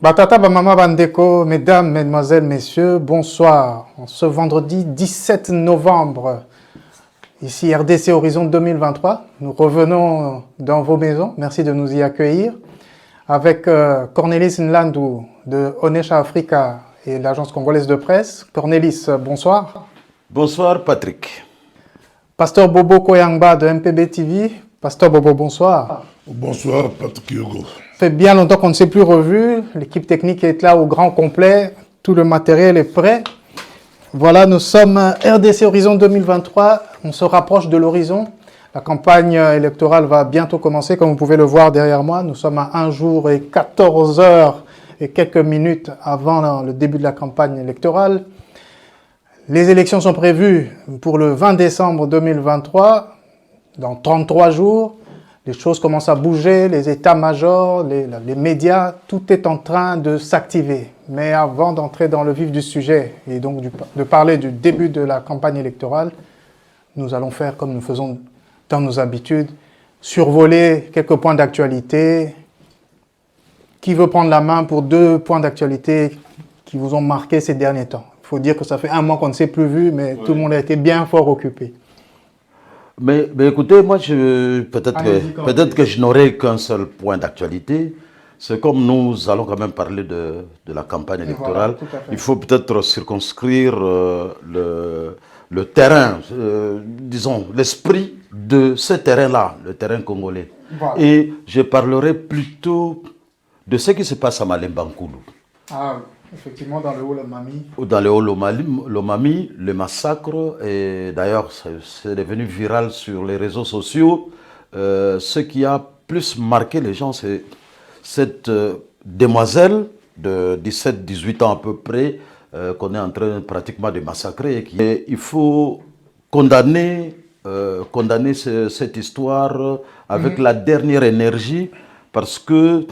Batata Bamama Bandeko, mesdames, mesdemoiselles, messieurs, bonsoir. Ce vendredi 17 novembre, ici RDC Horizon 2023, nous revenons dans vos maisons. Merci de nous y accueillir. Avec Cornelis Nlandou de Onesha Africa et l'agence congolaise de presse. Cornelis, bonsoir. Bonsoir Patrick. Pasteur Bobo Koyangba de MPB TV. Pasteur Bobo, bonsoir. Bonsoir Patrick Hugo. Ça fait bien longtemps qu'on ne s'est plus revu. L'équipe technique est là au grand complet. Tout le matériel est prêt. Voilà, nous sommes RDC Horizon 2023. On se rapproche de l'horizon. La campagne électorale va bientôt commencer, comme vous pouvez le voir derrière moi. Nous sommes à 1 jour et 14 heures et quelques minutes avant le début de la campagne électorale. Les élections sont prévues pour le 20 décembre 2023, dans 33 jours. Les choses commencent à bouger, les états-majors, les médias, tout est en train de s'activer. Mais avant d'entrer dans le vif du sujet et donc de parler du début de la campagne électorale, nous allons faire comme nous faisons dans nos habitudes, survoler quelques points d'actualité. Qui veut prendre la main pour 2 points d'actualité qui vous ont marqué ces derniers temps? Il faut dire que ça fait 1 mois qu'on ne s'est plus vu, mais tout le monde a été bien fort occupé. Mais écoutez, moi, peut-être que je n'aurai qu'un seul point d'actualité. C'est comme nous allons quand même parler de la campagne électorale. Voilà, il faut peut-être circonscrire le terrain, disons, l'esprit de ce terrain-là, le terrain congolais. Voilà. Et je parlerai plutôt de ce qui se passe à Malemba-Nkulu. Ah, effectivement, dans le Haut-Lomami. Dans le Haut-Lomami, le massacre, et d'ailleurs, c'est devenu viral sur les réseaux sociaux. Ce qui a plus marqué les gens, c'est cette demoiselle de 17-18 ans à peu près, qu'on est en train pratiquement de massacrer. Et il faut condamner cette histoire avec la dernière énergie, parce que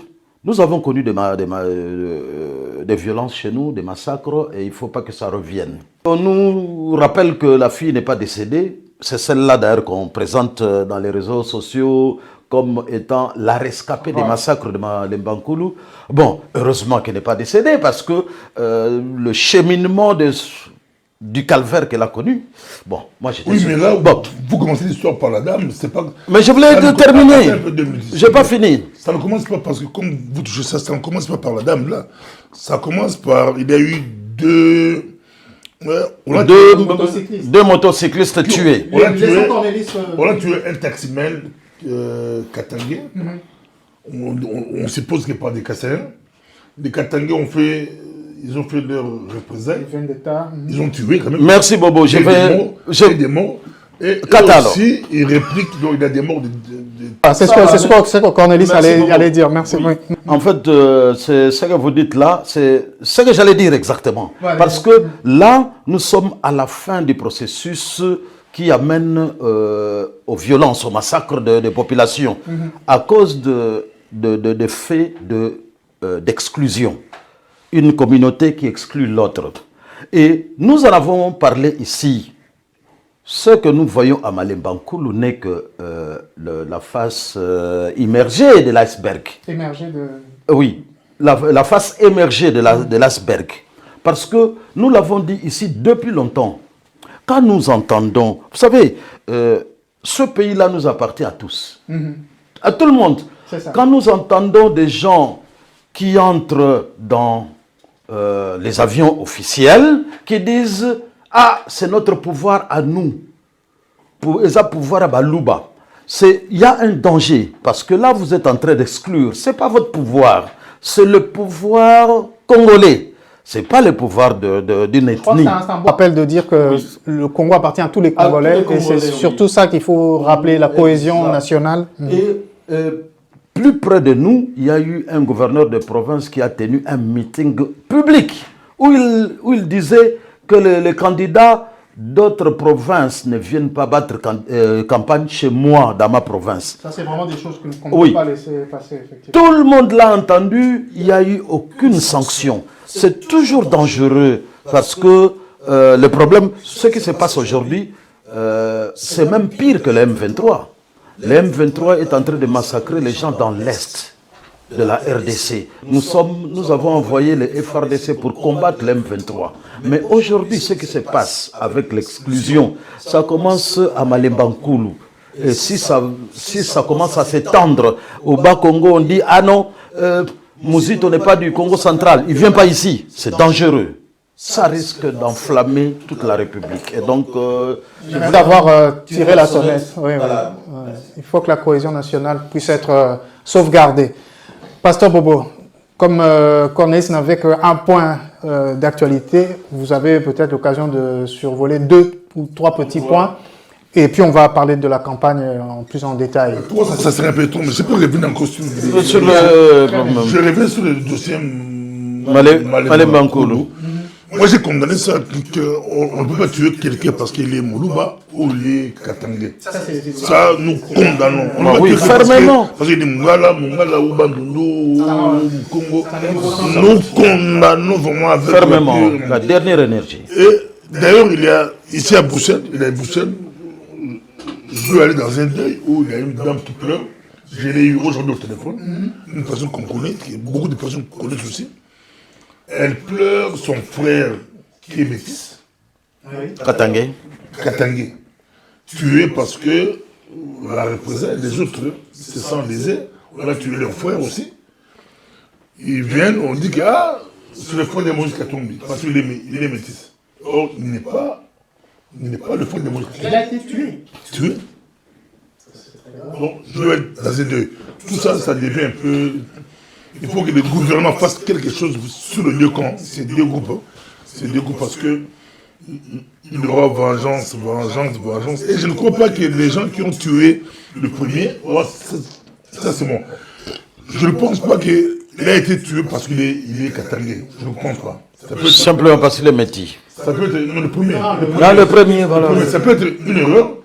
nous avons connu des violences chez nous, des massacres, et il ne faut pas que ça revienne. On nous rappelle que la fille n'est pas décédée. C'est celle-là d'ailleurs qu'on présente dans les réseaux sociaux comme étant la rescapée des massacres de Malemba-Nkulu. Bon, heureusement qu'elle n'est pas décédée, parce que le cheminement du calvaire qu'elle a connu. Bon, moi j'étais... Oui, mais là, vous commencez l'histoire par la dame, c'est pas... Mais je voulais terminer. Je n'ai pas fini. Ça ne commence pas parce que, comme vous touchez ça ne commence pas par la dame, là. Ça commence par... Il y a eu deux motocyclistes tués. On a tué un taximan katangais. On suppose qu'il n'y a pas des Kassaïens. Les Katangais ils ont fait leur représailles. Ils ont tué quand même. Merci Bobo. J'ai des morts. Et aussi, il réplique, donc il y a des morts c'est ce que Cornelis allait dire. Merci. Oui. En fait, c'est ce que vous dites là, c'est ce que j'allais dire exactement. Ouais, parce que là, nous sommes à la fin du processus qui amène aux violences, au massacre des populations, à cause de faits d'exclusion. Une communauté qui exclut l'autre. Et nous en avons parlé ici. Ce que nous voyons à Malemba-Nkulu n'est que la face immergée de l'iceberg. Oui, la face émergée de l'iceberg. Parce que nous l'avons dit ici depuis longtemps. Quand nous entendons, vous savez, ce pays-là nous appartient à tous. À tout le monde. Quand nous entendons des gens qui entrent dans les avions officiels, qui disent « Ah, c'est notre pouvoir à nous. C'est un pouvoir à Balouba. » Il y a un danger, parce que là, vous êtes en train d'exclure. Ce n'est pas votre pouvoir, c'est le pouvoir congolais. Ce n'est pas le pouvoir d'une ethnie. C'est un bon rappel de dire que le Congo appartient à tous les Congolais, et c'est surtout ça qu'il faut rappeler, la cohésion nationale. Et plus près de nous, il y a eu un gouverneur de province qui a tenu un meeting public où il disait que les candidats d'autres provinces ne viennent pas battre campagne chez moi, dans ma province. Ça, c'est vraiment des choses qu'on ne Oui. peut pas laisser passer, effectivement. Tout le monde l'a entendu, il n'y a eu aucune sanction. C'est toujours dangereux parce que le problème, ce qui se passe aujourd'hui, c'est même pire que le M23. Le M23 est en train de massacrer les gens dans l'Est de la RDC. Nous avons envoyé les FRDC pour combattre le M23. Mais aujourd'hui, ce qui se passe avec l'exclusion, ça commence à Malembankoulou. Et si ça commence à s'étendre au Bas-Congo, on dit « Ah non, Mouzito n'est pas du Congo central, il ne vient pas ici. » C'est dangereux. Ça risque d'enflammer toute la République. Et donc... d'avoir tiré la sonnette. Oui, voilà. Oui. Il faut que la cohésion nationale puisse être sauvegardée. Pasteur Bobo, comme Cornelis n'avait qu'un point d'actualité, vous avez peut-être l'occasion de survoler 2 ou 3 petits points. Et puis on va parler de la campagne en plus en détail. Ça serait un peu trop, mais je peux revenir en costume. Je reviens sur le dossier Malembankoulou. Moi, j'ai condamné ça, qu'on ne peut pas tuer quelqu'un parce qu'il est Moulouba ou il est Katangé. Ça, nous condamnons. Oui, fermement. Parce qu'il est Mungala, ou Bandundu, Congo. Nous condamnons vraiment avec fermement, la dernière énergie. Et d'ailleurs, il y a, ici à Bruxelles, je veux aller dans un deuil où il y a une dame qui pleure. Je l'ai eu aujourd'hui au téléphone. Une personne qu'on connaît, beaucoup de personnes connaissent aussi. Elle pleure son frère qui est métis. Katangé. Tué parce que la représailles, les autres se sentent lésés. On a tué leur frère aussi. Ils viennent, on dit que c'est le frère de Moïse Katumbi, parce qu'il est métis. Or, il n'est pas le frère de Moïse Katumbi. Il a été tué. Tué. Donc, je vais être dans ces deux. Tout ça, ça devient un peu... Il faut que le gouvernement fasse quelque chose sur le lieu camp. C'est 2 groupes. C'est 2 groupes parce que il y aura vengeance. Et je ne crois pas que les gens qui ont tué le premier, ça c'est bon. Je ne pense pas qu'il a été tué parce qu'il est Katangé. Je ne pense pas. Ça peut être, simplement parce qu'il est métis. Ça peut être le premier. Le premier, voilà. Ça peut être une erreur.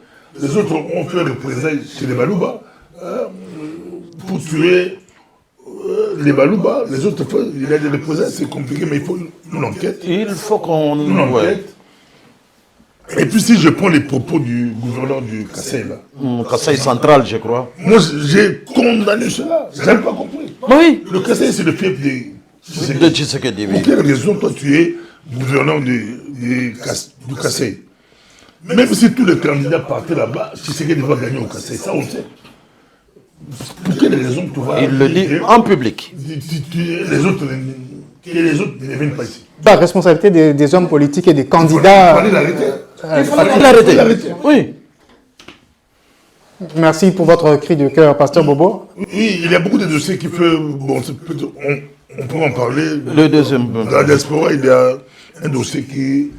Les autres ont fait représailles chez les Balouba pour tuer les Balouba. Les autres, il y a des représailles, c'est compliqué, mais il faut une enquête. Il faut qu'on... Une enquête. Et puis si je prends les propos du gouverneur du Kassai, là. Kassai central, je crois. Moi, j'ai condamné cela. Je n'ai pas compris. Oui. Le Kassai, c'est le fief de Tshisekedi. Pour quelle raison, toi, tu es gouverneur du Kassai? Même si tous les candidats partaient là-bas, Tshisekedi va gagner au Kassai. Ça, on sait. Pour quelle raison tu vas... Il le dit en public. Les autres ne viennent pas ici. La responsabilité des hommes politiques et des candidats... Il fallait l'arrêter. Oui. Merci pour votre cri de cœur, Pasteur Bobo. Oui, il y a beaucoup de dossiers qui peuvent... Bon, on peut en parler. Le deuxième. Dans la diaspora, il y a un dossier qui...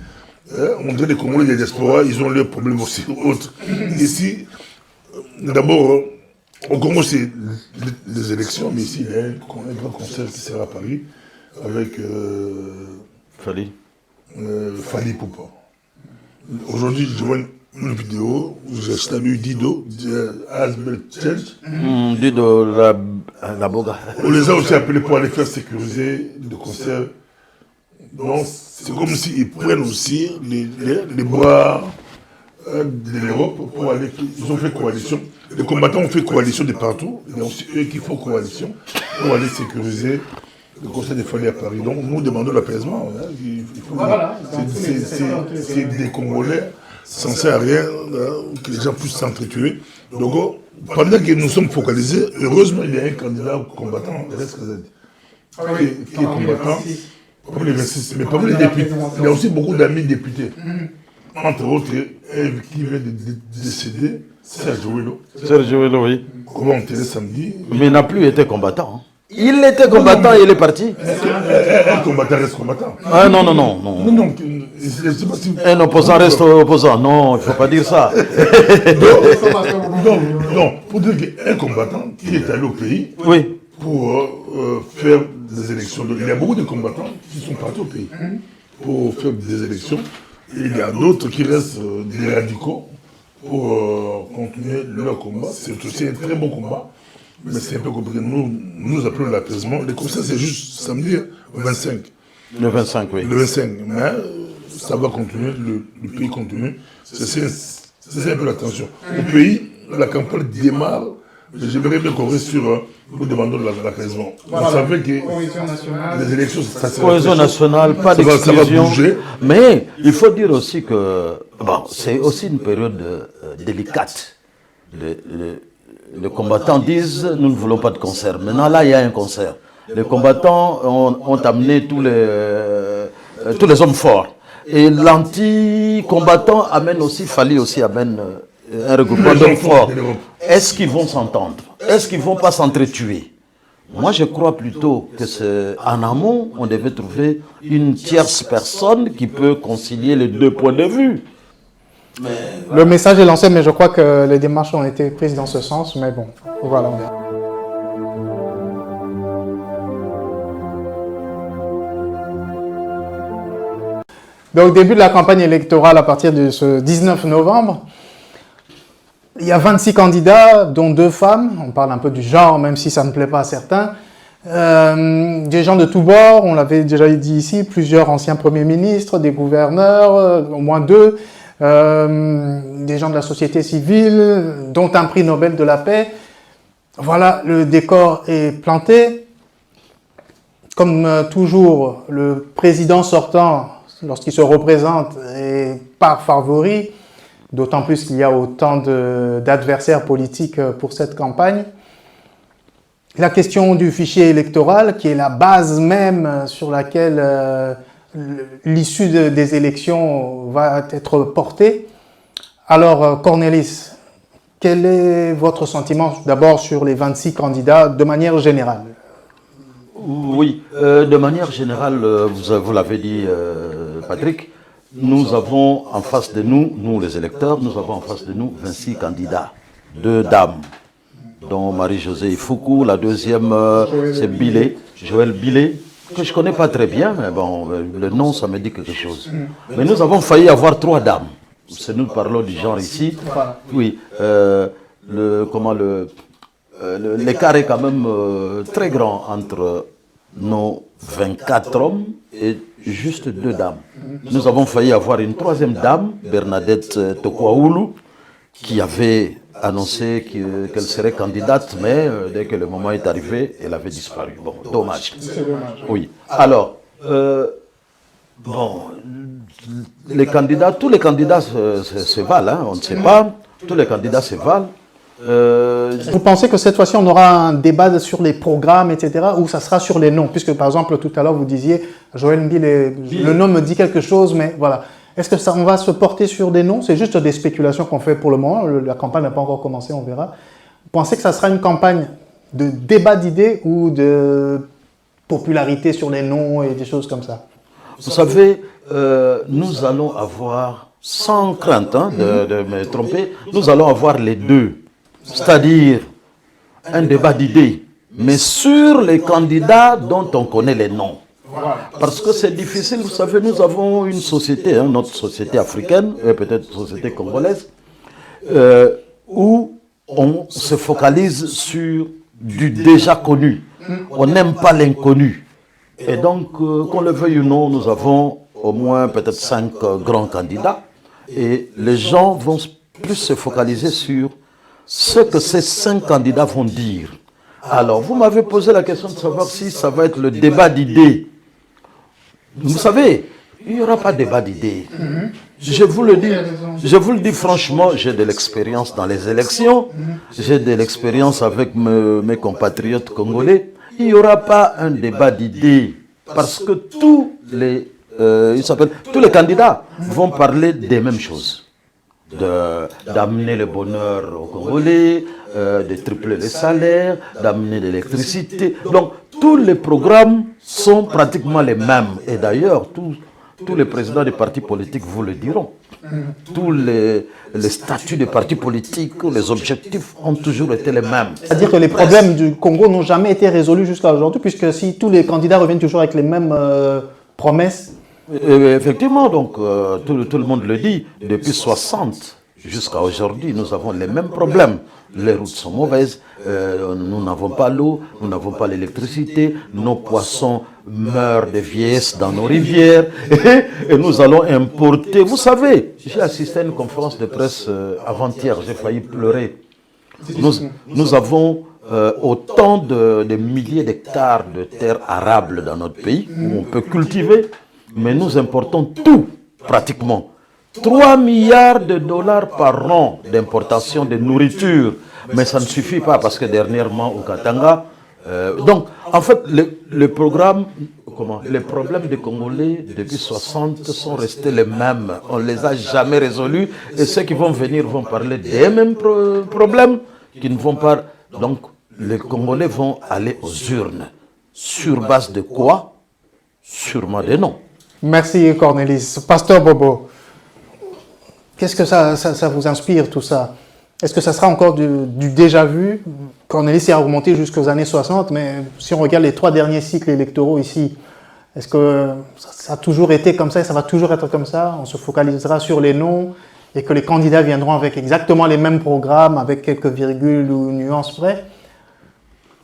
on dirait les Congolais de la diaspora, ils ont leurs problèmes aussi autres. Ici, d'abord... Au Congo, c'est les élections, mais ici, il y a un grand concert qui sera à Paris avec Fali Poupa. Aujourd'hui, je vois une vidéo où je salue Dido, Asbel Church. Dido, la Boga. On les a aussi appelés pour aller faire sécuriser le concert. Donc, c'est comme s'ils prennent aussi les bras de l'Europe pour aller. Ils ont fait coalition. Les combattants ont fait coalition de partout. Il y a aussi eux qui font coalition pour aller sécuriser le conseil des Fali à Paris. Donc nous demandons l'apaisement. C'est des Congolais censés à rien, que les gens puissent s'entretuer. Donc pendant que nous sommes focalisés, heureusement il y a un candidat combattant, RSKZ, qui est combattant. Parmi les 26, mais parmi les députés, il y a aussi beaucoup d'amis députés. Entre autres, qui vient de décéder, Serge Ouello. Serge Ouello, oui. Comment on était samedi. Mais il n'a plus été combattant. Il était combattant et il est parti. Un combattant reste combattant. Ah non. Un opposant reste opposant. Non, il ne faut pas dire ça. Non, pour dire qu'un combattant qui est allé au pays oui. Pour faire des élections. Donc, il y a beaucoup de combattants qui sont partis au pays pour faire des élections. Et il y a d'autres qui restent des radicaux pour continuer leur combat. C'est aussi un très bon combat, mais c'est un peu compliqué. Nous appelons l'apaisement. Le conseil, c'est juste samedi, le 25. Le 25, oui. Le 25, mais ça va continuer, le pays continue. C'est un peu la tension. Au pays, la campagne démarre. J'aimerais bien qu'on reste sur le demandons de l'apaisement. Voilà. Vous savez que les élections, ça se cohésion nationale, pas d'exclusion. Mais il faut dire aussi que bon, c'est aussi une période délicate. Les combattants disent nous ne voulons pas de concert. Maintenant là, il y a un concert. Les combattants ont amené tous les hommes forts. Et l'anti-combattant amène aussi, Fali aussi amène un regroupement d'hommes forts. Est-ce qu'ils vont s'entendre? Est-ce qu'ils ne vont pas s'entretuer? Moi, je crois plutôt que c'est en amont, on devait trouver une tierce personne qui peut concilier les deux points de vue. Le message est lancé, mais je crois que les démarches ont été prises dans ce sens. Mais bon, voilà, on verra. Donc, au début de la campagne électorale, à partir de ce 19 novembre, il y a 26 candidats, dont 2 femmes. On parle un peu du genre, même si ça ne plaît pas à certains. Des gens de tous bords, on l'avait déjà dit ici, plusieurs anciens premiers ministres, des gouverneurs, au moins 2, des gens de la société civile, dont un prix Nobel de la paix. Voilà, le décor est planté. Comme toujours, le président sortant, lorsqu'il se représente, est par favori, d'autant plus qu'il y a autant d'adversaires politiques pour cette campagne. La question du fichier électoral, qui est la base même sur laquelle l'issue des élections va être portée. Alors, Cornelis, quel est votre sentiment d'abord sur les 26 candidats de manière générale? Oui, de manière générale, vous l'avez dit, Patrick, nous avons en face de nous, nous les électeurs, nous avons en face de nous 26 candidats, 2 dames, dont Marie-Josée Ifoukou, la deuxième c'est Billet, Joël Billet, que je ne connais pas très bien, mais bon, le nom ça me dit quelque chose. Mais nous avons failli avoir 3 dames, c'est nous parlons du genre ici, oui, l'écart est quand même très grand entre nos 24 hommes et juste 2 dames. Nous avons failli avoir une 3e dame, Bernadette Tokwaoulou, qui avait annoncé qu'elle serait candidate, mais dès que le moment est arrivé, elle avait disparu. Bon, dommage. Oui. Alors, bon, tous les candidats se valent, hein, on ne sait pas, tous les candidats se valent. Vous pensez que cette fois-ci, on aura un débat sur les programmes, etc., ou ça sera sur les noms? Puisque, par exemple, tout à l'heure, vous disiez, Joël Mbile, le nom me dit quelque chose, mais voilà. Est-ce que on va se porter sur des noms? C'est juste des spéculations qu'on fait pour le moment. La campagne n'a pas encore commencé, on verra. Vous pensez que ça sera une campagne de débat d'idées ou de popularité sur les noms et des choses comme ça? Vous savez, nous allons avoir, sans crainte de me tromper, nous allons avoir les deux. C'est-à-dire un débat d'idées, mais sur les candidats dont on connaît les noms. Parce que c'est difficile, vous savez, nous avons une société, notre société africaine, et peut-être société congolaise, où on se focalise sur du déjà connu. On n'aime pas l'inconnu. Et donc, qu'on le veuille ou non, nous avons au moins peut-être 5 grands candidats, et les gens vont plus se focaliser sur ce que ces 5 candidats vont dire. Alors, vous m'avez posé la question de savoir si ça va être le débat d'idées. Vous savez, il n'y aura pas de débat d'idées. Je vous le dis franchement, j'ai de l'expérience dans les élections, j'ai de l'expérience avec mes compatriotes congolais. Il n'y aura pas un débat d'idées parce que tous les candidats vont parler des mêmes choses. D'amener le bonheur aux Congolais, de tripler les salaires, d'amener l'électricité. Donc, tous les programmes sont pratiquement les mêmes. Et d'ailleurs, tous les présidents des partis politiques vous le diront. Tous les statuts des partis politiques, les objectifs ont toujours été les mêmes. C'est-à-dire que les problèmes du Congo n'ont jamais été résolus jusqu'à aujourd'hui, puisque si tous les candidats reviennent toujours avec les mêmes promesses, Effectivement, donc, tout le monde le dit, depuis 60 jusqu'à aujourd'hui, nous avons les mêmes problèmes. Les routes sont mauvaises, nous n'avons pas l'eau, nous n'avons pas l'électricité, nos poissons meurent de vieillesse dans nos rivières et nous allons importer. Vous savez, j'ai assisté à une conférence de presse avant-hier, j'ai failli pleurer. Nous avons autant de milliers d'hectares de terres arables dans notre pays où on peut cultiver, mais nous importons tout pratiquement. 3 milliards de dollars par an d'importation de nourriture. Mais ça ne suffit pas parce que dernièrement au Katanga, donc en fait les problèmes des Congolais depuis 60 sont restés les mêmes. On ne les a jamais résolus et ceux qui vont venir vont parler des mêmes problèmes qui ne vont pas. Donc les Congolais vont aller aux urnes. Sur base de quoi? Sûrement des noms. Merci Cornelis. Pasteur Bobo. Qu'est-ce que ça vous inspire tout ça? Est-ce que ça sera encore du déjà vu? Cornelis a remonté jusqu'aux années 60, mais si on regarde les 3 derniers cycles électoraux ici, est-ce que ça a toujours été comme ça et ça va toujours être comme ça? On se focalisera sur les noms et que les candidats viendront avec exactement les mêmes programmes, avec quelques virgules ou nuances près?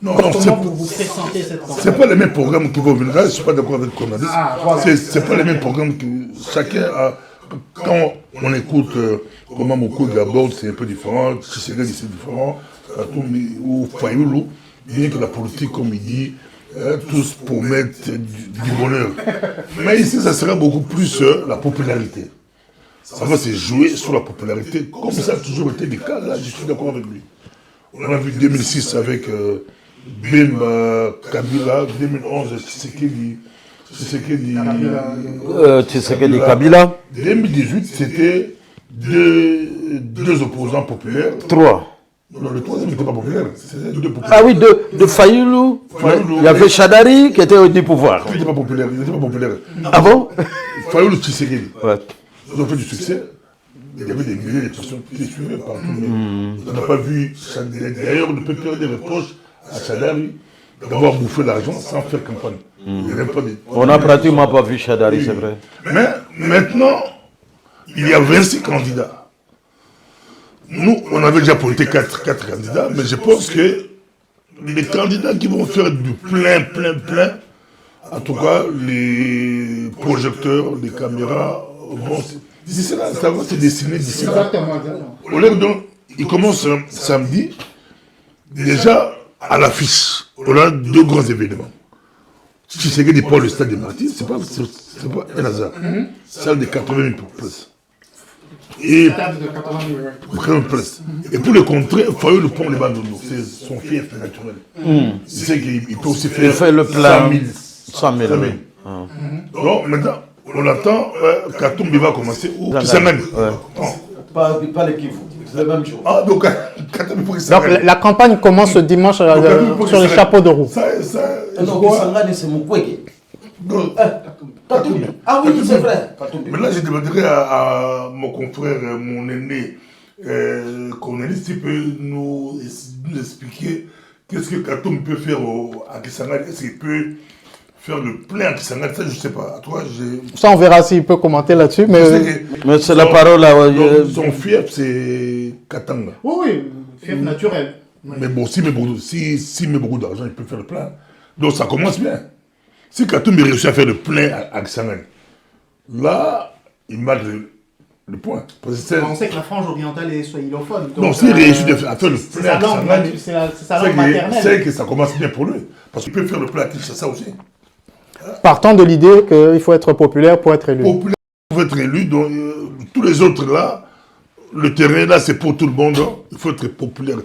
Non, comment vous pressentez cette campagne? C'est pas les mêmes programmes qui vont venir. Je ne suis pas d'accord avec Cornelis. Voilà. C'est pas les mêmes programmes que chacun a. Quand on écoute comment Moko d'abord, c'est un peu différent, Tshisekedi c'est différent, ou Fayoulou, bien que la politique, comme il dit, tous promettent du bonheur. Mais ici, ça sera beaucoup plus la popularité. Ça va se jouer sur la popularité, comme ça a toujours été le cas. Là, je suis d'accord avec lui. On a vu 2006 avec Bim Kabila, 2011 Tshisekedi. Tshisekedi Kabila. 2018, c'était deux opposants populaires. 3. Non, le troisième n'était pas populaire. C'était 2 populaires. Ah oui, de Fayoulou. Il y avait Chadari qui était du pouvoir. Il n'était pas populaire. Ah bon? Fayoulou Tshisekedi. Ouais. Ils ont fait du succès. Il y avait des milliers de personnes qui les suivaient partout. On n'a pas vu. D'ailleurs, on ne peut faire des reproches à Chadari d'avoir bouffé l'argent sans faire campagne. On n'a pratiquement pas vu Chadari, c'est vrai. Mais maintenant, il y a 26 candidats. Nous, on avait déjà pointé 4 candidats, mais je pense que les candidats qui vont faire du plein, en tout cas, les projecteurs, les caméras, vont... D'ici là, ça va se dessiner d'ici là. Au lieu de... Il commence samedi, déjà à l'affiche, on a 2 grands événements. Si c'est que pas le stade des Martyrs, c'est pas un hasard. Salle de 80 000 places. Et, et pour le contrer, il faut le pont de Bandono. C'est son fief naturel. C'est qu'il peut aussi faire. Il fait le plein. 100 000. Donc maintenant, on attend Katumbi va commencer ou Kisangani. Pas l'équipe. C'est le même jour. Ah, donc Katumbi pour Kisangani. Donc la campagne commence dimanche sur les chapeaux de roue. Non, Kisangani, c'est mon Kweke. Ah oui, c'est vrai. Mais là, je demanderai à mon confrère, mon aîné, Cornelis, s'il peut nous expliquer qu'est-ce que Katumbi peut faire à Kisangani. Est-ce qu'il peut faire le plein à Kisangani? Ça, je ne sais pas. À toi, ça, on verra s'il peut commenter là-dessus. Mais c'est la parole là. Son fief, c'est Katanga. Oui, fief naturel. Mais bon, s'il met beaucoup d'argent, il peut faire le plein. Donc ça commence bien. Si Katumbi réussit à faire le plein à Kisangani, là, il marque le point. On sait que la frange orientale est swahilophone. Non, s'il réussit à faire le plein à Kisangani, c'est sa langue maternelle. C'est que ça commence bien pour lui. Parce qu'il peut faire le plein à Kinshasa aussi. Partant de l'idée qu'il faut être populaire pour être élu. Populaire pour être élu, donc tous les autres là, le terrain là, c'est pour tout le monde. Hein. Il faut être populaire.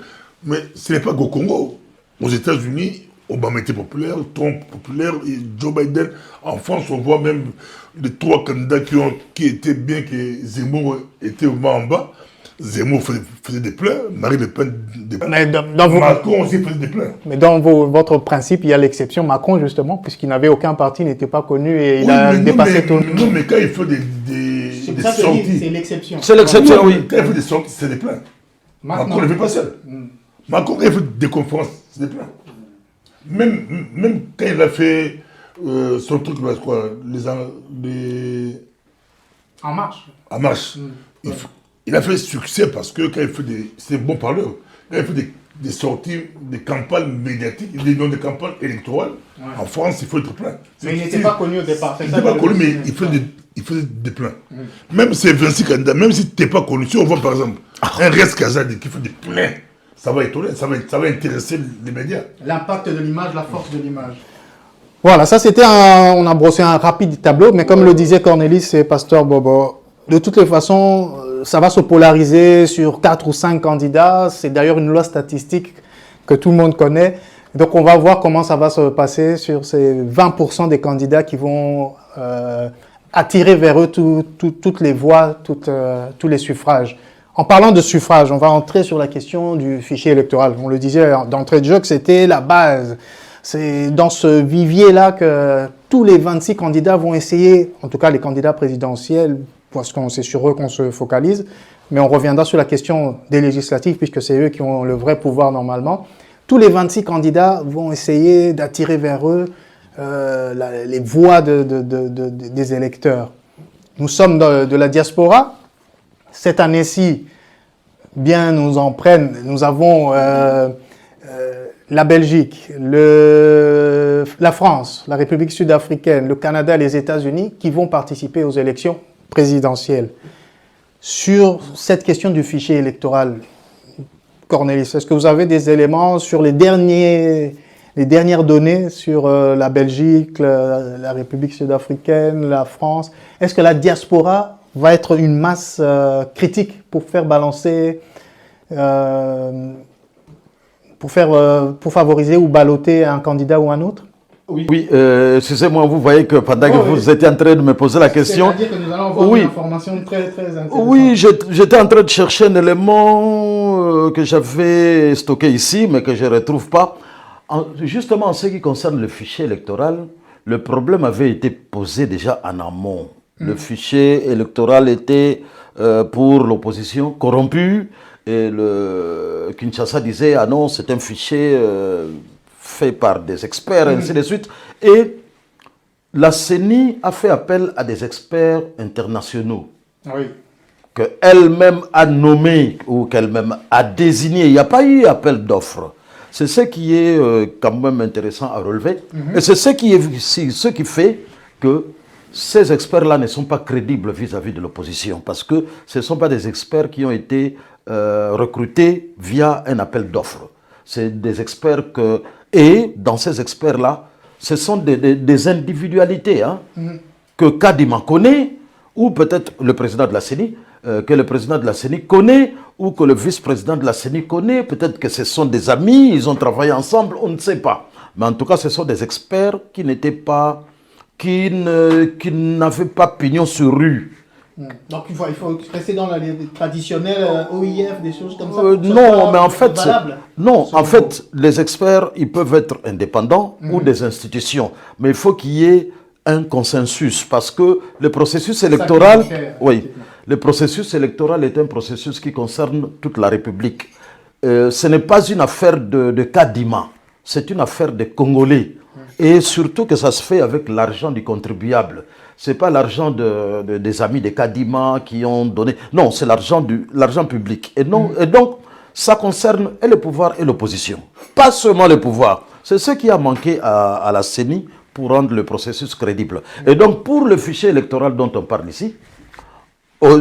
Mais ce n'est pas qu'au Congo. Aux États-Unis, Obama était populaire, Trump populaire, et Joe Biden. En France, on voit même les 3 candidats qui étaient bien que Zemmour était au bas en bas. Zemmour faisait des pleurs, Marine Le Pen des pleurs. Macron aussi faisait des pleurs. Mais dans votre principe, il y a l'exception Macron, justement, puisqu'il n'avait aucun parti, il n'était pas connu et il a dépassé tout. Non, mais quand il fait des sorties... C'est l'exception. C'est l'exception, oui. Quand il fait des sorties, c'est des pleurs. Macron ne le fait pas seul. Macron, quand il fait des conférences, c'est des pleurs. Même quand il a fait son truc, là, quoi, En marche. En marche. Il a fait succès parce que quand il fait c'est bon parleur. Quand il fait des sorties, des campagnes médiatiques, des campagnes électorales, en France, il faut être plein. Mais il n'était pas connu au départ. Il n'était pas connu, mais il faisait des pleins. Même si c'est 26 candidats, même si tu n'es pas connu, si on voit par exemple un Reste Kazadi qui fait des pleins, ça va étonner, ça va intéresser les médias. L'impact de l'image, la force de l'image. Voilà, ça c'était on a brossé un rapide tableau, mais comme le disait Cornelis et Pasteur Bobo, de toutes les façons, ça va se polariser sur 4 ou 5 candidats. C'est d'ailleurs une loi statistique que tout le monde connaît. Donc on va voir comment ça va se passer sur ces 20% des candidats qui vont attirer vers eux toutes les voix, tous les suffrages. En parlant de suffrage, on va entrer sur la question du fichier électoral. On le disait d'entrée de jeu que c'était la base. C'est dans ce vivier-là que tous les 26 candidats vont essayer, en tout cas les candidats présidentiels, parce que c'est sur eux qu'on se focalise, mais on reviendra sur la question des législatives, puisque c'est eux qui ont le vrai pouvoir normalement. Tous les 26 candidats vont essayer d'attirer vers eux les voix des électeurs. Nous sommes de la diaspora. Cette année-ci, bien nous en prennent, nous avons la Belgique, la France, la République sud-africaine, le Canada et les États-Unis qui vont participer aux élections présidentielles. Sur cette question du fichier électoral, Cornelis, est-ce que vous avez des éléments sur les dernières données sur la Belgique, la République sud-africaine, la France? Est-ce que la diaspora va être une masse critique pour faire balancer, pour favoriser ou balloter un candidat ou un autre? Oui, excusez-moi, vous voyez que pendant que vous étiez en train de me poser la question... C'est-à-dire que nous allons avoir une information très, très intéressante. Oui, j'étais en train de chercher un élément que j'avais stocké ici, mais que je ne retrouve pas. Justement, en ce qui concerne le fichier électoral, le problème avait été posé déjà en amont. Le fichier électoral était, pour l'opposition, corrompu. Et le Kinshasa disait, ah non, c'est un fichier fait par des experts, ainsi de suite. Et la CENI a fait appel à des experts internationaux. Oui. Qu'elle-même a nommé ou qu'elle-même a désigné. Il n'y a pas eu appel d'offres. C'est ce qui est quand même intéressant à relever. Et c'est ce qui fait que ces experts-là ne sont pas crédibles vis-à-vis de l'opposition. Parce que ce ne sont pas des experts qui ont été recrutés via un appel d'offres. C'est des experts que... Et dans ces experts-là, ce sont des individualités que Kadima connaît, ou peut-être le président de la CENI, que le président de la CENI connaît, ou que le vice-président de la CENI connaît. Peut-être que ce sont des amis, ils ont travaillé ensemble, on ne sait pas. Mais en tout cas, ce sont des experts qui n'étaient pas... qui n'avaient pas pignon sur rue. Donc il faut rester dans la traditionnelle OIF, des choses comme ça. Non, mais en fait, les experts, ils peuvent être indépendants ou des institutions. Mais il faut qu'il y ait un consensus parce que le processus électoral, le processus électoral est un processus qui concerne toute la République. Ce n'est pas une affaire de Kadima, c'est une affaire des Congolais. Et surtout que ça se fait avec l'argent du contribuable. Ce n'est pas l'argent des amis des Kadima qui ont donné. Non, c'est l'argent public. Et donc, ça concerne et le pouvoir et l'opposition. Pas seulement le pouvoir. C'est ce qui a manqué à la CENI pour rendre le processus crédible. Et donc, pour le fichier électoral dont on parle ici,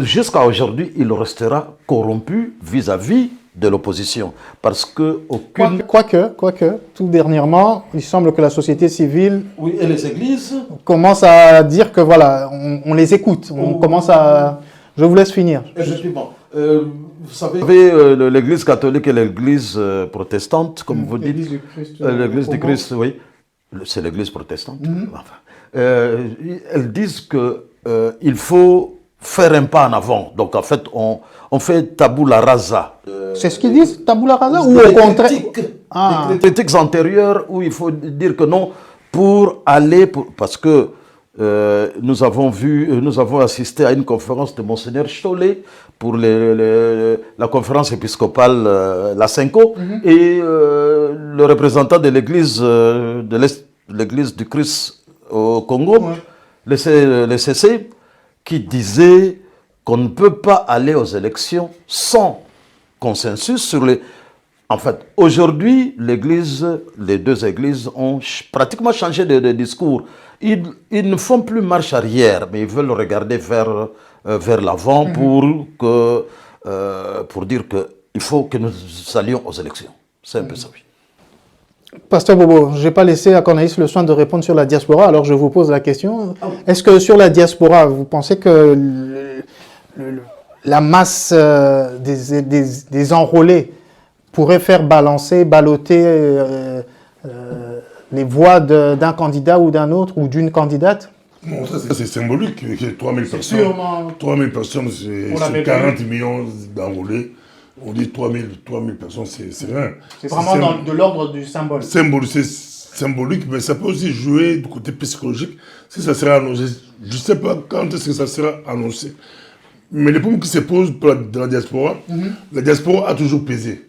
jusqu'à aujourd'hui, il restera corrompu vis-à-vis de l'opposition. Parce que aucune... Quoique, tout dernièrement, il semble que la société civile... Oui, et les églises commence à dire que voilà, on les écoute. On commence à... Je vous laisse finir. Effectivement. Vous savez, l'église catholique et l'église protestante, comme vous dites. L'église du Christ, oui. C'est l'église protestante. Elles disent qu'il faut faire un pas en avant. Donc en fait, on fait tabula rasa. C'est ce qu'ils disent, tabula rasa, ou au contraire des critiques antérieures où il faut dire que non, pour aller... parce que nous avons assisté à une conférence de Monseigneur Cholet pour la conférence épiscopale la Cinco, et le représentant de l'église l'église du Christ au Congo, le CC, qui disait qu'on ne peut pas aller aux élections sans consensus sur les... En fait, aujourd'hui, les deux églises ont pratiquement changé de discours. Ils ne font plus marche arrière, mais ils veulent regarder vers l'avant pour dire qu'il faut que nous allions aux élections. C'est un peu ça, oui. Pasteur Bobo, je n'ai pas laissé à Cornelis le soin de répondre sur la diaspora, alors je vous pose la question. Est-ce que sur la diaspora, vous pensez que la masse des enrôlés pourrait faire balloter les voix d'un candidat ou d'un autre, ou d'une candidate? Non, ça c'est symbolique. 3000 personnes. Sûrement. 3000 personnes, c'est 40 millions d'enrôlés. On dit 3000 personnes, c'est rien. C'est vraiment de l'ordre du symbole. C'est symbolique, mais ça peut aussi jouer du côté psychologique. Si ça sera annoncé, je ne sais pas quand est-ce que ça sera annoncé. Mais le problème qui se pose dans la diaspora, la diaspora a toujours pesé.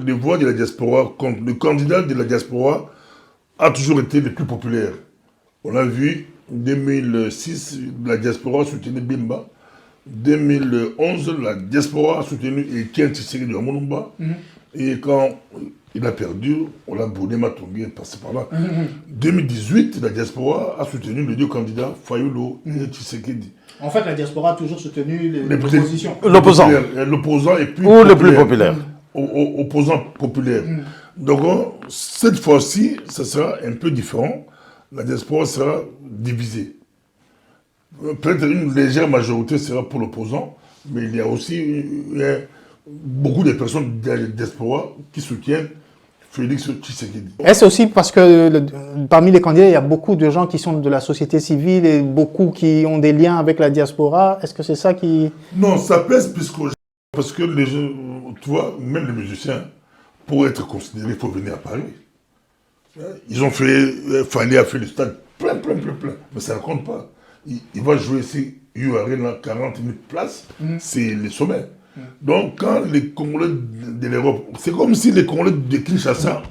Les voix de la diaspora contre le candidat de la diaspora a toujours été le plus populaire. On a vu, en 2006, la diaspora soutenait Bemba. 2011, la diaspora a soutenu Etienne Tshisekedi de Amonumba. Et quand il a perdu, on l'a bonné Matongué, passé par là. 2018, la diaspora a soutenu les deux candidats, Fayulu et Tshisekedi. En fait, la diaspora a toujours soutenu l'opposition. L'opposant. L'opposant est plus ou le plus populaire. Opposant populaire. Donc, cette fois-ci, ça sera un peu différent. La diaspora sera divisée. Peut-être une légère majorité sera pour l'opposant, mais il y a aussi beaucoup de personnes de la diaspora qui soutiennent Félix Tshisekedi. Est-ce aussi parce que parmi les candidats, il y a beaucoup de gens qui sont de la société civile et beaucoup qui ont des liens avec la diaspora? Est-ce que c'est ça qui... Non, ça pèse parce que les gens, tu vois, même les musiciens, pour être considérés, il faut venir à Paris. Ils ont fait, Fali a fait le stade plein, mais ça ne compte pas. Il va jouer ici, Arena, 40 000 places, c'est le sommet. Donc, quand les Congolais de l'Europe, c'est comme si les Congolais de Kinshasa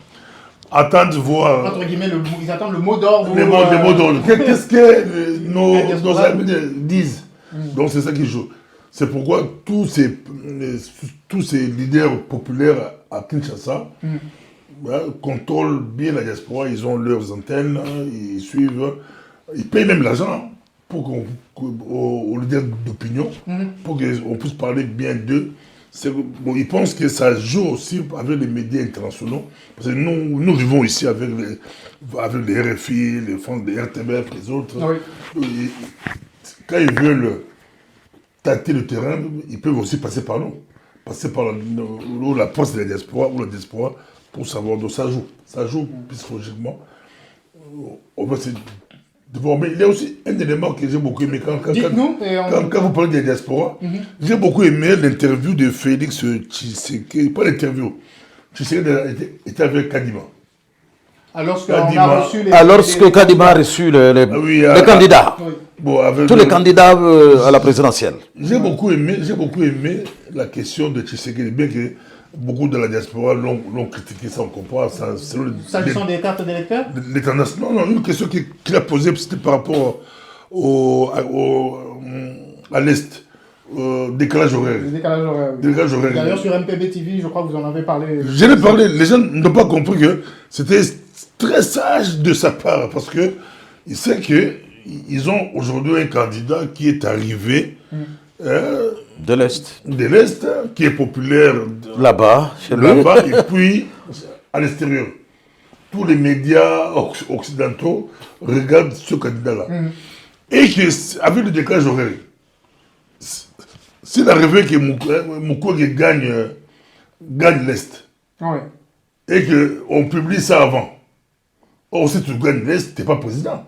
attendent de voir... Entre guillemets, ils attendent le mot d'ordre. Les mots d'ordre. Qu'est-ce que nos amis disent? Donc, c'est ça qui joue. C'est pourquoi tous ces leaders populaires à Kinshasa contrôlent bien la diaspora, ils ont leurs antennes, ils suivent, ils payent même l'argent aux leaders d'opinion, pour qu'on puisse parler bien d'eux. Bon, ils pensent que ça joue aussi avec les médias internationaux, parce que nous vivons ici avec les RFI, les France, les RTBF, les autres. Oui. Quand ils veulent tâter le terrain, ils peuvent aussi passer par nous, passer par la poste de la diaspora ou la diaspora pour savoir d'où ça joue psychologiquement. On va mais il y a aussi un élément que j'ai beaucoup aimé quand vous parlez de la diaspora. J'ai beaucoup aimé l'interview de Félix Tshisekedi, pas l'interview. Tshisekedi était avec Kadima. Alors que Kadima a reçu les candidats. Oui. Bon, tous les candidats à la présidentielle. J'ai beaucoup aimé la question de Tshisekedi, bien que beaucoup de la diaspora l'ont critiqué, ça on comprend. S'agissant des cartes d'électeurs? Non, une question qu'il a posée, c'était par rapport à l'Est. Décalage horaire. Décalage horaire. D'ailleurs, sur MPB TV, je crois que vous en avez parlé. Je l'ai parlé, les gens n'ont pas compris que c'était très sage de sa part, parce que il sait qu'ils ont aujourd'hui un candidat qui est arrivé de l'Est, qui est populaire là-bas, et puis à l'extérieur. Tous les médias occidentaux regardent ce candidat-là. Et avec le décalage horaire, s'il arrivait que Mukwege gagne l'Est, et qu'on publie ça avant, or si tu gagnes l'Est, tu n'es pas président,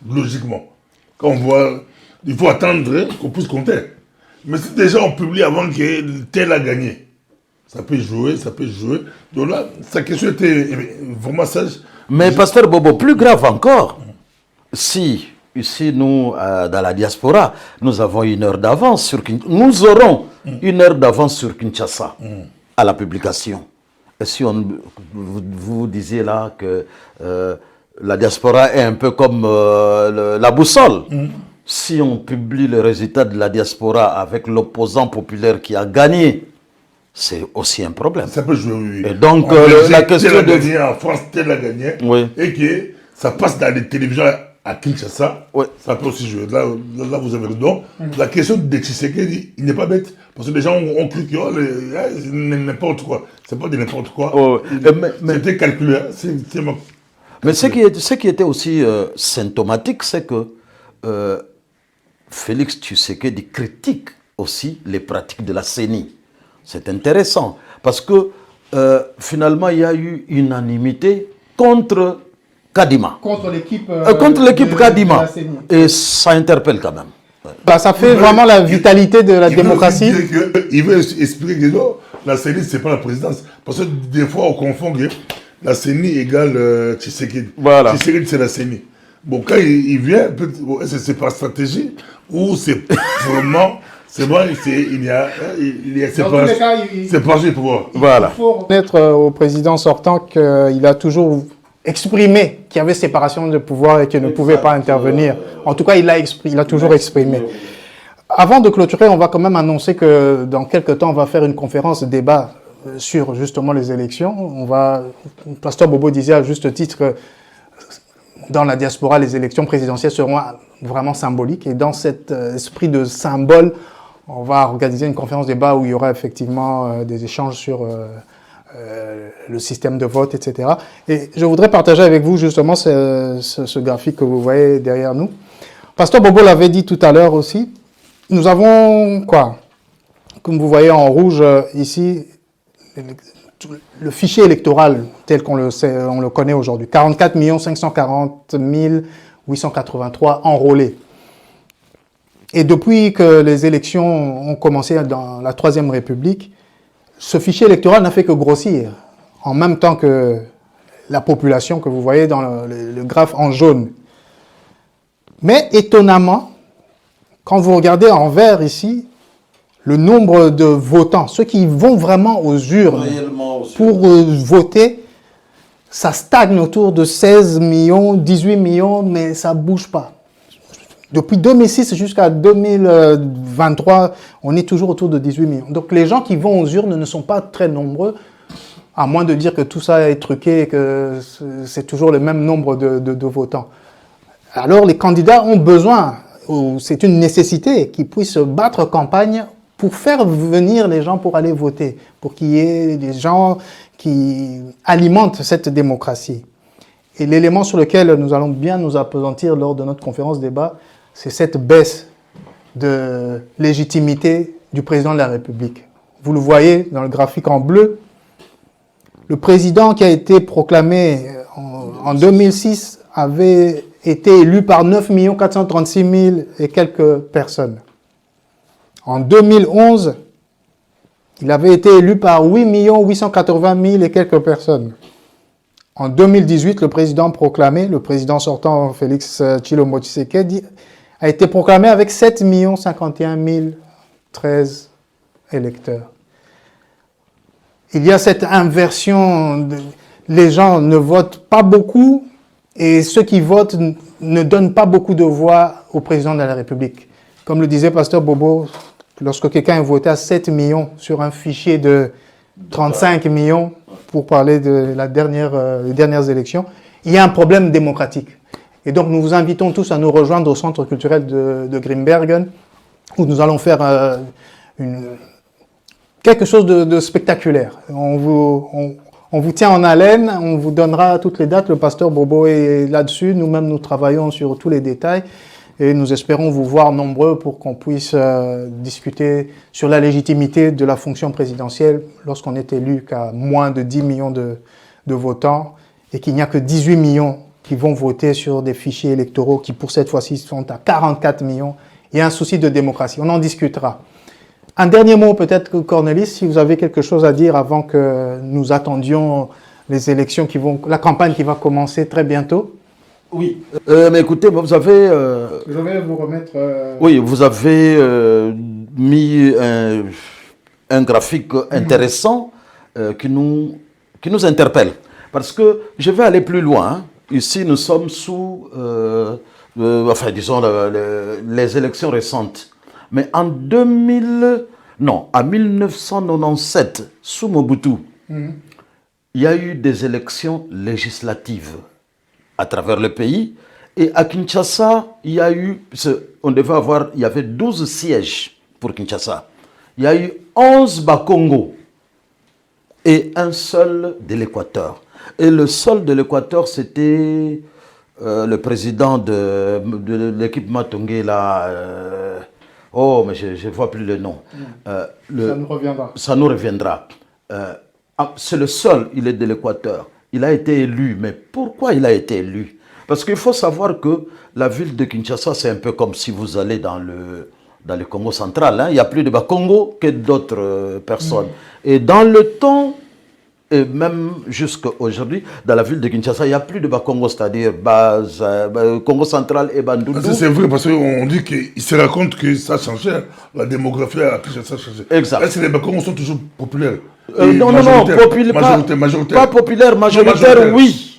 logiquement. Quand on voit, il faut attendre qu'on puisse compter. Mais si déjà on publie avant que tel a gagné, ça peut jouer. Donc là, sa question était vraiment sage. Mais pasteur Bobo, plus grave encore, si ici nous, dans la diaspora, nous avons une heure d'avance sur Kinshasa, nous aurons une heure d'avance sur Kinshasa à la publication. Et si vous disiez là que la diaspora est un peu comme la boussole. Si on publie le résultat de la diaspora avec l'opposant populaire qui a gagné, c'est aussi un problème. Ça peut jouer, oui. Et donc, la question de... gagné, en France, tel a gagné, oui. Et que ça passe dans les télévisions à Kinshasa, oui. Ça peut aussi jouer. Là vous avez le don. La question de Tshisekedi, il n'est pas bête. Parce que les gens ont cru que c'est n'importe quoi. C'est pas de n'importe quoi. Oh, c'était calculé. Mais ce qui était aussi symptomatique, c'est que Félix Tshisekedi critique aussi les pratiques de la CENI. C'est intéressant parce que finalement il y a eu unanimité contre Kadima. Contre l'équipe Kadima. Et ça interpelle quand même. Bah, ça fait vraiment la vitalité de la démocratie. Il veut expliquer que non, la CENI, ce n'est pas la présidence. Parce que des fois, on confond que la CENI égale Tshisekedi. Voilà. Tshisekedi, c'est la CENI. Bon, quand il vient, c'est par stratégie ou c'est vraiment... C'est bon, c'est pas juste pour voir. Voilà. Il faut reconnaître au président sortant qu'il a toujours exprimé qu'il y avait séparation de pouvoir et qu'il ne pouvait pas intervenir. En tout cas, il a toujours exprimé. Avant de clôturer, on va quand même annoncer que dans quelques temps, on va faire une conférence de débat sur justement les élections. Pasteur Bobo disait à juste titre, dans la diaspora, les élections présidentielles seront vraiment symboliques. Et dans cet esprit de symbole, on va organiser une conférence de débat où il y aura effectivement des échanges sur le système de vote, etc. Et je voudrais partager avec vous justement ce graphique que vous voyez derrière nous. Pasteur Bobo l'avait dit tout à l'heure aussi. Nous avons quoi? Comme vous voyez en rouge ici, le fichier électoral tel qu'on le connaît aujourd'hui. 44 540 883 enrôlés. Et depuis que les élections ont commencé dans la Troisième République, ce fichier électoral n'a fait que grossir, en même temps que la population que vous voyez dans le graphe en jaune. Mais étonnamment, quand vous regardez en vert ici, le nombre de votants, ceux qui vont vraiment aux urnes pour voter, ça stagne autour de 16 millions, 18 millions, mais ça ne bouge pas. Depuis 2006 jusqu'à 2023, on est toujours autour de 18 millions. Donc les gens qui vont aux urnes ne sont pas très nombreux, à moins de dire que tout ça est truqué et que c'est toujours le même nombre de votants. Alors les candidats ont besoin, c'est une nécessité, qu'ils puissent battre campagne pour faire venir les gens pour aller voter, pour qu'il y ait des gens qui alimentent cette démocratie. Et l'élément sur lequel nous allons bien nous appesantir lors de notre conférence débat, c'est cette baisse de légitimité du président de la République. Vous le voyez dans le graphique en bleu. Le président qui a été proclamé en 2006 avait été élu par 9 436 000 et quelques personnes. En 2011, il avait été élu par 8 880 000 et quelques personnes. En 2018, le président proclamé, le président sortant Félix Tshilombo Tshisekedi, a été proclamé avec 7 51 013 électeurs. Il y a cette inversion, les gens ne votent pas beaucoup et ceux qui votent ne donnent pas beaucoup de voix au président de la République. Comme le disait Pasteur Bobo, lorsque quelqu'un est voté à 7 millions sur un fichier de 35 millions, pour parler de les dernières élections, il y a un problème démocratique. Et donc nous vous invitons tous à nous rejoindre au centre culturel de Grimbergen, où nous allons faire quelque chose de spectaculaire. On vous tient en haleine, on vous donnera toutes les dates, le pasteur Bobo est là-dessus, nous-mêmes nous travaillons sur tous les détails, et nous espérons vous voir nombreux pour qu'on puisse discuter sur la légitimité de la fonction présidentielle lorsqu'on est élu qu'à moins de 10 millions de votants et qu'il n'y a que 18 millions qui vont voter sur des fichiers électoraux qui, pour cette fois-ci, sont à 44 millions. Il y a un souci de démocratie. On en discutera. Un dernier mot peut-être, Cornelis, si vous avez quelque chose à dire avant que nous attendions les élections la campagne qui va commencer très bientôt. Oui, mais écoutez, vous avez... Je vais vous remettre... Oui, vous avez mis un graphique intéressant qui nous interpelle. Parce que je vais aller plus loin. ici, nous sommes sous, enfin, disons, les élections récentes. Mais en 1997, sous Mobutu, il y a eu des élections législatives à travers le pays. Et à Kinshasa, il y avait 12 sièges pour Kinshasa. Il y a eu 11 Bakongo et un seul de l'Équateur. Et le seul de l'Équateur, c'était le président de l'équipe Matongé, là. Mais je ne vois plus le nom. Ça nous reviendra. Ça nous reviendra. C'est le seul, il est de l'Équateur. Il a été élu. Mais pourquoi il a été élu? Parce qu'il faut savoir que la ville de Kinshasa, c'est un peu comme si vous allez dans le Congo central. Hein. Il y a plus de Bakongo que d'autres personnes. Et dans le temps, et même jusqu'à aujourd'hui, dans la ville de Kinshasa, il n'y a plus de Bakongo, c'est-à-dire Congo central et Bandundu. C'est vrai, parce qu'on dit qu'il se raconte que ça a changé, la démographie à Kinshasa a changé. Exact. Est-ce que les Bakongos sont toujours populaires? Non, majoritaire, pas populaire, majoritaire, oui.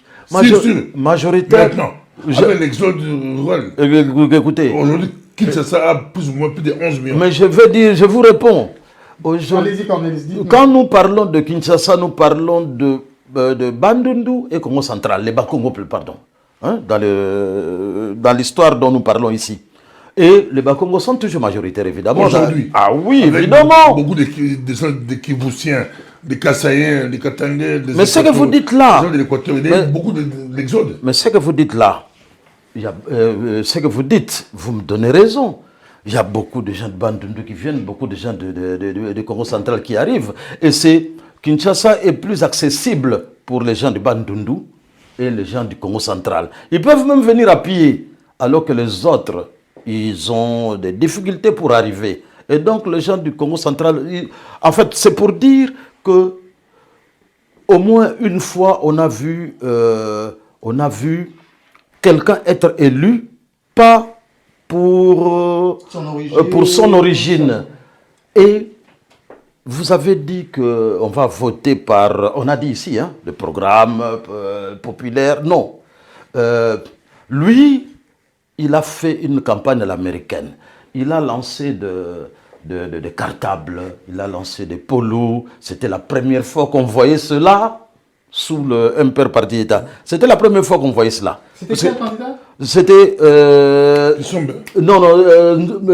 Majoritaire. Maintenant, avec l'exode rural, écoutez, aujourd'hui, Kinshasa a plus ou moins plus de 11 millions. Mais je vous réponds. Allez-y, Cornelis. Quand nous parlons de Kinshasa, nous parlons de Bandundu et Congo central, les Bakongo, pardon, hein, dans l'histoire dont nous parlons ici. Et les Bakongo sont toujours majoritaires, évidemment. Aujourd'hui. Ah oui, évidemment. Beaucoup de Kivusiens, des Kassaïens, des Katangais, des... Mais ce que vous dites là... Il y a beaucoup d'exodes. Mais ce que vous dites là, ce que vous dites, vous me donnez raison. Il y a beaucoup de gens de Bandundu qui viennent, beaucoup de gens de Congo central qui arrivent. Et Kinshasa est plus accessible pour les gens de Bandundu et les gens du Congo central. Ils peuvent même venir à pied, alors que les autres, ils ont des difficultés pour arriver. Et donc les gens du Congo central, en fait, c'est pour dire que au moins une fois, on a vu quelqu'un être élu, pas pour son origine. Et vous avez dit qu'on va voter par... On a dit ici, hein, le programme populaire. Non. Lui, il a fait une campagne à l'américaine. Il a lancé des cartables, il a lancé des polos. C'était la première fois qu'on voyait cela sous le MPR Parti d'État. C'était la première fois qu'on voyait cela. C'était quel candidat? C'était...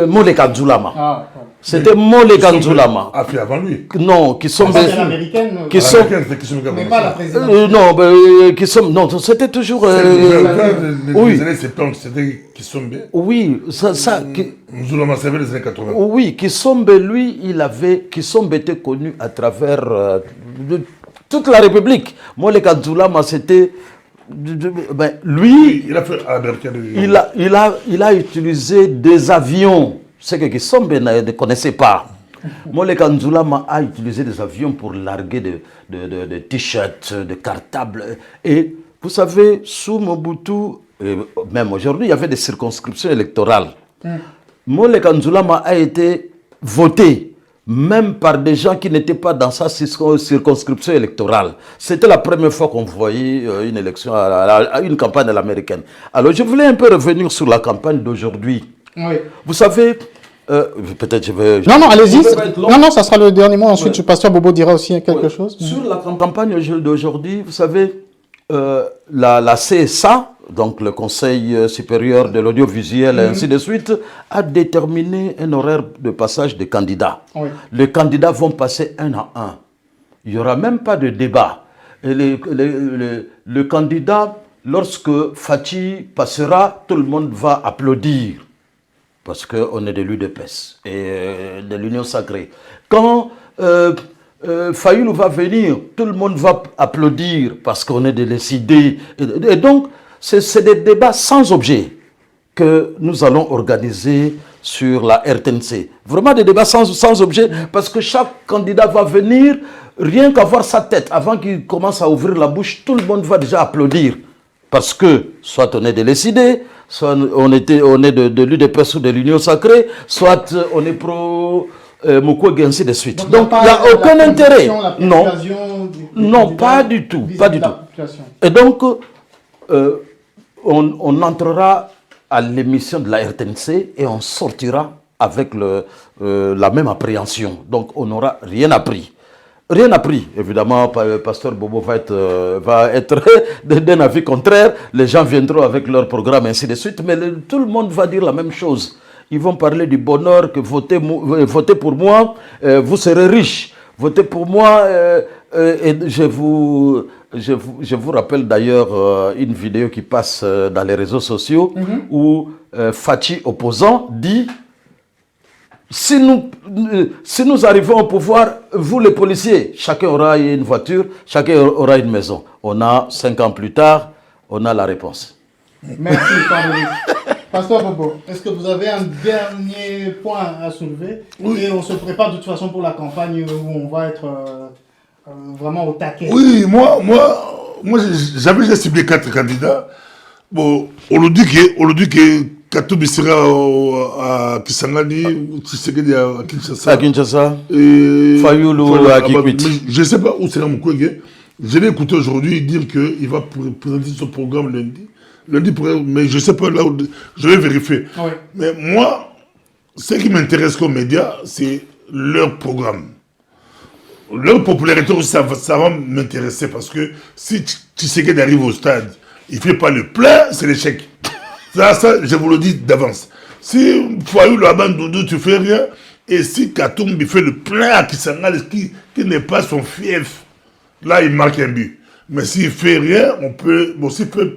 Mole Kanzulama. Ah, c'était Mole Kanzulama. Ah, puis avant lui. Non, qui sont... C'est l'américaine. Qui sont... Mais pas la présidente. Non, qui sont... Non, c'était toujours... Oui. Les années 70, c'était Kisombe. Oui, ça... Nzulama, c'est les années 80. Oui, Kisombe, lui, Kisombe était connu à travers toute la République. Mole Kanzulama, c'était... lui, il a fait il a utilisé des avions, ce que Kisombe ne connaissait pas. Mole Kanzulama a utilisé des avions pour larguer des t-shirts, des cartables. Et vous savez, sous Mobutu, même aujourd'hui, il y avait des circonscriptions électorales. Mole Kanzulama a été voté même par des gens qui n'étaient pas dans sa circonscription électorale. C'était la première fois qu'on voyait une élection, une campagne à l'américaine. Alors, je voulais un peu revenir sur la campagne d'aujourd'hui. Oui. Vous savez, peut-être je vais... Non, allez-y. Non, ça sera le dernier mot. Ensuite, le pasteur Bobo dira aussi quelque chose. Sur la campagne d'aujourd'hui, vous savez, la CSA, donc le Conseil supérieur de l'audiovisuel et ainsi de suite, a déterminé un horaire de passage des candidats. Oui. Les candidats vont passer un à un. Il n'y aura même pas de débat. Et le candidat, lorsque Fachi passera, tout le monde va applaudir. Parce qu'on est de l'UDPS et de l'Union Sacrée. Quand Fayoulou va venir, tout le monde va applaudir parce qu'on est de l'SID. Et donc, c'est des débats sans objet que nous allons organiser sur la RTNC. Vraiment des débats sans objet, parce que chaque candidat va venir, rien qu'à voir sa tête, avant qu'il commence à ouvrir la bouche, tout le monde va déjà applaudir. Parce que, soit on est de l'SID, soit on est de l'UDPS ou de l'Union Sacrée, soit on est pro... Mukwege, ainsi de suite. Donc, il n'y a aucun intérêt. Non, pas du tout. Pas du tout. Et donc, on entrera à l'émission de la RTNC et on sortira avec la même appréhension. Donc on n'aura rien appris. Rien appris. Évidemment, Pasteur Bobo va être d'un avis contraire. Les gens viendront avec leur programme, ainsi de suite. Mais tout le monde va dire la même chose. Ils vont parler du bonheur, que votez pour moi, vous serez riche. Votez pour moi. Et je vous rappelle d'ailleurs une vidéo qui passe dans les réseaux sociaux où Fachi, opposant, dit: si nous arrivons au pouvoir, vous les policiers, chacun aura une voiture, chacun aura une maison. On a 5 ans plus tard, on a la réponse. Merci, Cornelis. Pasteur Bobo, est-ce que vous avez un dernier point à soulever? Oui. Et on se prépare de toute façon pour la campagne où on va être vraiment au taquet. Oui, moi j'avais déjà ciblé 4 candidats. Bon, on nous dit que Katumbi sera à Kisangani, Tshisekedi à Kinshasa. À Kinshasa. Fayulu à Kikwiti. Je ne sais pas où sera Mukwege. Je l'ai écouté aujourd'hui dire qu'il va présenter son programme lundi. Mais je ne sais pas là où. Je vais vérifier. Oui. Mais moi, ce qui m'intéresse comme média, c'est leur programme. Leur popularité aussi, ça va m'intéresser parce que si Tshisekedi arrive au stade, il ne fait pas le plein, c'est l'échec. Ça, je vous le dis d'avance. Si Fayulu Abandoudou, tu ne fais rien, et si Katumbi fait le plein à Kisangani, qui n'est pas son fief, là, il marque un but. Mais s'il ne fait rien, on peut. Bon, s'il peut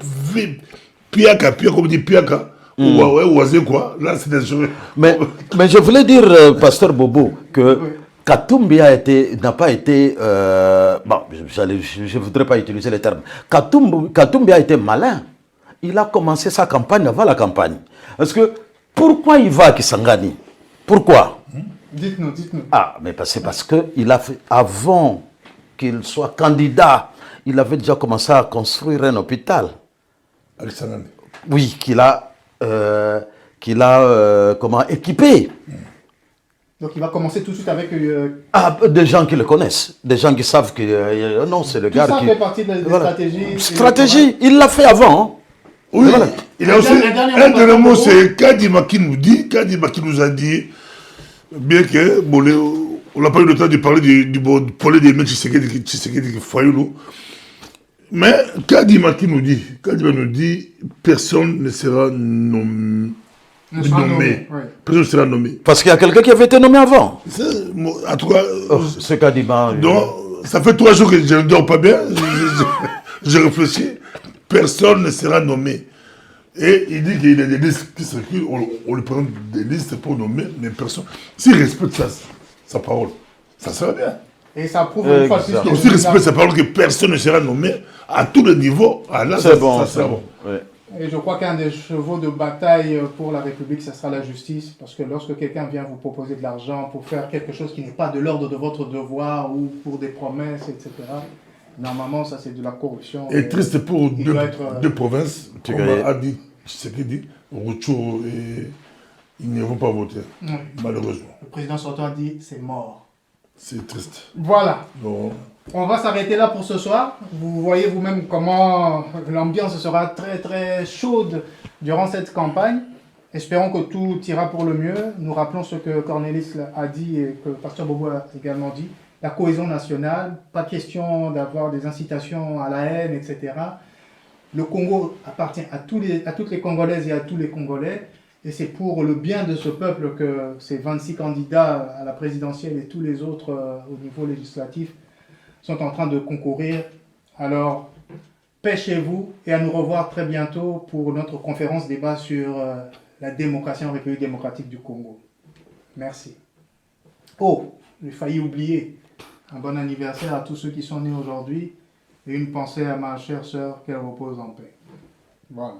Piaka, comme dit Piaka, ou Oazé, quoi, là, c'est dangereux. Mais je voulais dire, Pasteur Bobo, que Katumbi n'a pas été. Bon, je ne voudrais pas utiliser les termes. Katumbi a été malin. Il a commencé sa campagne avant la campagne. Parce que, pourquoi il va à Kisangani? Pourquoi? Dites-nous. Ah, mais c'est parce qu'il a fait, avant qu'il soit candidat, il avait déjà commencé à construire un hôpital. À Kisangani. Oui, qu'il a équipé. Donc il va commencer tout de suite avec... des gens qui le connaissent, des gens qui savent que non, c'est le gars qui... Ça fait partie des stratégies. Stratégie, il l'a fait avant. Hein. Oui, voilà. Il a aussi un dernier mot, c'est Kadima qui nous dit, Kadima qui nous a dit, bien que, bon, on n'a pas eu le temps de parler du problème des mecs Tshisekedi Fayulu, mais Kadima qui nous dit, personne ne sera nommé. Personne ne sera nommé. Parce qu'il y a quelqu'un qui avait été nommé avant. En tout cas, c'est Kadima. Donc, ça fait 3 jours que je ne dors pas bien, je réfléchis. Personne ne sera nommé. Et il dit qu'il y a des listes qui circulent, on lui prend des listes pour nommer, mais personne. S'il respecte sa parole, ça sera bien. Et ça prouve une fois plus que... S'il respecte sa parole, que personne ne sera nommé à tous les niveaux, là, ça sera bon. Ouais. Et je crois qu'un des chevaux de bataille pour la République, ça sera la justice. Parce que lorsque quelqu'un vient vous proposer de l'argent pour faire quelque chose qui n'est pas de l'ordre de votre devoir ou pour des promesses, etc., normalement, ça c'est de la corruption. Et triste pour deux provinces, comme a dit Tshisekedi, Rutshuru, et ils ne vont pas voter, malheureusement. Le président sortant a dit c'est mort. C'est triste. Voilà. Non. On va s'arrêter là pour ce soir. Vous voyez vous-même comment l'ambiance sera très très chaude durant cette campagne. Espérons que tout ira pour le mieux. Nous rappelons ce que Cornelis a dit et que Pasteur Bobo a également dit. La cohésion nationale, pas question d'avoir des incitations à la haine, etc. Le Congo appartient à toutes les Congolaises et à tous les Congolais. Et c'est pour le bien de ce peuple que ces 26 candidats à la présidentielle et tous les autres au niveau législatif sont en train de concourir. Alors, pêchez-vous et à nous revoir très bientôt pour notre conférence débat sur la démocratie en République démocratique du Congo. Merci. Oh, j'ai failli oublier. Un bon anniversaire à tous ceux qui sont nés aujourd'hui et une pensée à ma chère sœur, qu'elle repose en paix. Voilà.